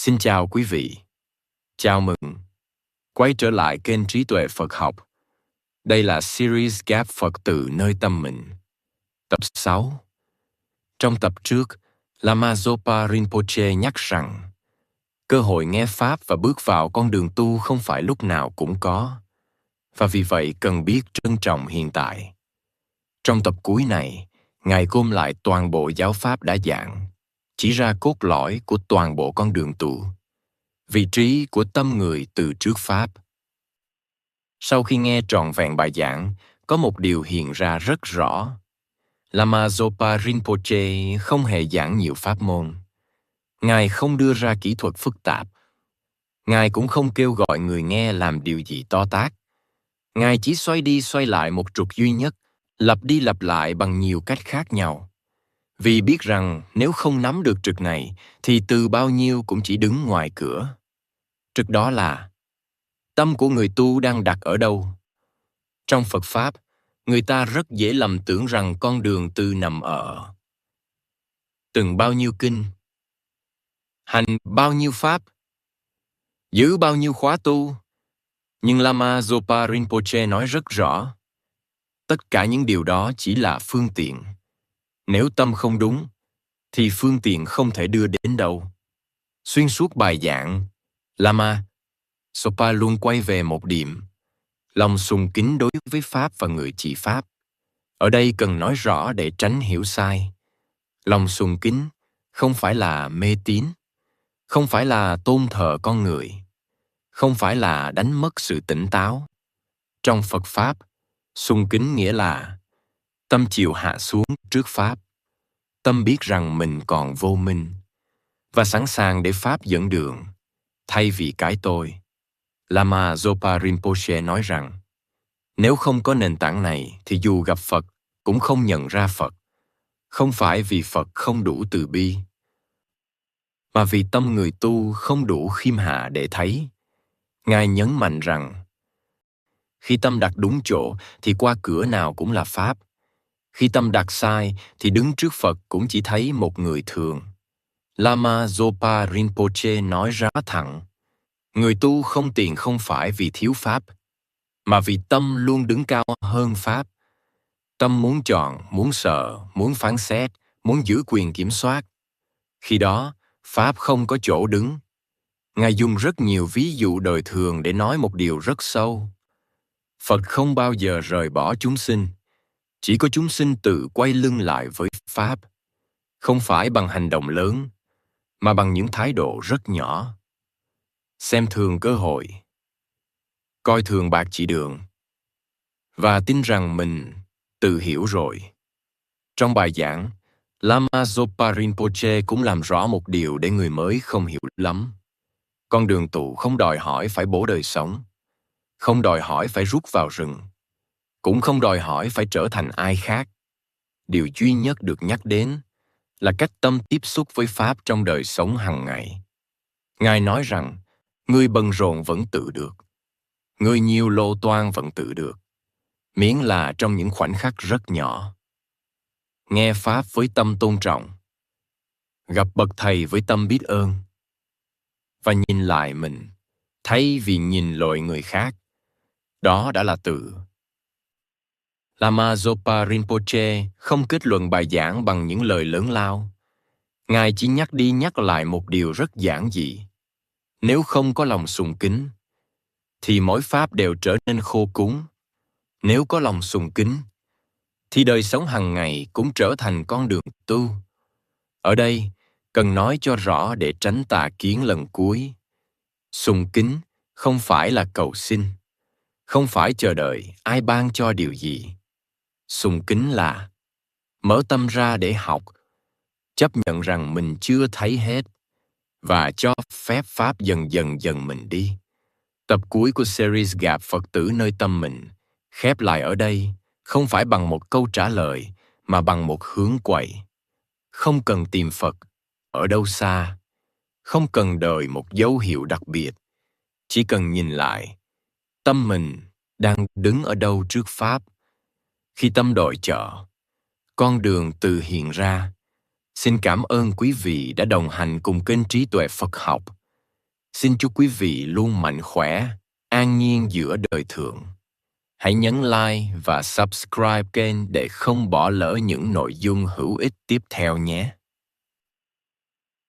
Xin chào quý vị. Chào mừng. Quay trở lại kênh Trí Tuệ Phật Học. Đây là series Gap Phật Tử Nơi Tâm Mình. Tập 6. Trong tập trước, Lama Zopa Rinpoche nhắc rằng cơ hội nghe Pháp và bước vào con đường tu không phải lúc nào cũng có, và vì vậy cần biết trân trọng hiện tại. Trong tập cuối này, Ngài gom lại toàn bộ giáo Pháp đã giảng, chỉ ra cốt lõi của toàn bộ con đường tu, vị trí của tâm người từ trước Pháp. Sau khi nghe trọn vẹn bài giảng, có một điều hiện ra rất rõ. Lama Zopa Rinpoche không hề giảng nhiều pháp môn. Ngài không đưa ra kỹ thuật phức tạp. Ngài cũng không kêu gọi người nghe làm điều gì to tát. Ngài chỉ xoay đi xoay lại một trục duy nhất, lặp đi lặp lại bằng nhiều cách khác nhau. Vì biết rằng nếu không nắm được trục này, thì từ bao nhiêu cũng chỉ đứng ngoài cửa. Trục đó là tâm của người tu đang đặt ở đâu? Trong Phật Pháp, người ta rất dễ lầm tưởng rằng con đường tu nằm ở từng bao nhiêu kinh, hành bao nhiêu pháp, giữ bao nhiêu khóa tu. Nhưng Lama Zopa Rinpoche nói rất rõ, tất cả những điều đó chỉ là phương tiện. Nếu tâm không đúng, thì phương tiện không thể đưa đến đâu. Xuyên suốt bài giảng, Lama Zopa luôn quay về một điểm: lòng sùng kính đối với Pháp và người chỉ Pháp. Ở đây cần nói rõ để tránh hiểu sai. Lòng sùng kính không phải là mê tín, không phải là tôn thờ con người, không phải là đánh mất sự tỉnh táo. Trong Phật Pháp, sùng kính nghĩa là tâm chịu hạ xuống trước Pháp, tâm biết rằng mình còn vô minh, và sẵn sàng để Pháp dẫn đường, thay vì cái tôi. Lama Zopa Rinpoche nói rằng, nếu không có nền tảng này thì dù gặp Phật cũng không nhận ra Phật. Không phải vì Phật không đủ từ bi, mà vì tâm người tu không đủ khiêm hạ để thấy. Ngài nhấn mạnh rằng, khi tâm đặt đúng chỗ thì qua cửa nào cũng là Pháp. Khi tâm đặt sai thì đứng trước Phật cũng chỉ thấy một người thường. Lama Zopa Rinpoche nói rõ thẳng, người tu không tiền không phải vì thiếu Pháp, mà vì tâm luôn đứng cao hơn Pháp. Tâm muốn chọn, muốn sợ, muốn phán xét, muốn giữ quyền kiểm soát. Khi đó, Pháp không có chỗ đứng. Ngài dùng rất nhiều ví dụ đời thường để nói một điều rất sâu. Phật không bao giờ rời bỏ chúng sinh. Chỉ có chúng sinh tự quay lưng lại với Pháp. Không phải bằng hành động lớn, mà bằng những thái độ rất nhỏ. Xem thường cơ hội, coi thường bạc chỉ đường, và tin rằng mình tự hiểu rồi. Trong bài giảng, Lama Zopa Rinpoche cũng làm rõ một điều để người mới không hiểu lắm. Con đường tu không đòi hỏi phải bổ đời sống, không đòi hỏi phải rút vào rừng, cũng không đòi hỏi phải trở thành ai khác. Điều duy nhất được nhắc đến là cách tâm tiếp xúc với Pháp trong đời sống hàng ngày. Ngài nói rằng, người bận rộn vẫn tự được, người nhiều lô toan vẫn tự được, miễn là trong những khoảnh khắc rất nhỏ. Nghe Pháp với tâm tôn trọng, gặp bậc thầy với tâm biết ơn, và nhìn lại mình, thay vì nhìn lội người khác. Đó đã là tự. Lama Zopa Rinpoche không kết luận bài giảng bằng những lời lớn lao. Ngài chỉ nhắc đi nhắc lại một điều rất giản dị. Nếu không có lòng sùng kính, thì mỗi pháp đều trở nên khô cúng. Nếu có lòng sùng kính, thì đời sống hàng ngày cũng trở thành con đường tu. Ở đây, cần nói cho rõ để tránh tà kiến lần cuối. Sùng kính không phải là cầu xin, không phải chờ đợi ai ban cho điều gì. Sùng kính là mở tâm ra để học, chấp nhận rằng mình chưa thấy hết, và cho phép Pháp dần dần mình đi. Tập cuối của series Gặp Phật Tử Nơi Tâm Mình khép lại ở đây, không phải bằng một câu trả lời, mà bằng một hướng quay. Không cần tìm Phật ở đâu xa, không cần đợi một dấu hiệu đặc biệt, chỉ cần nhìn lại, tâm mình đang đứng ở đâu trước Pháp. Khi tâm đội chợ, con đường tự hiện ra. Xin cảm ơn quý vị đã đồng hành cùng kênh Trí Tuệ Phật Học. Xin chúc quý vị luôn mạnh khỏe, an nhiên giữa đời thường. Hãy nhấn like và subscribe kênh để không bỏ lỡ những nội dung hữu ích tiếp theo nhé.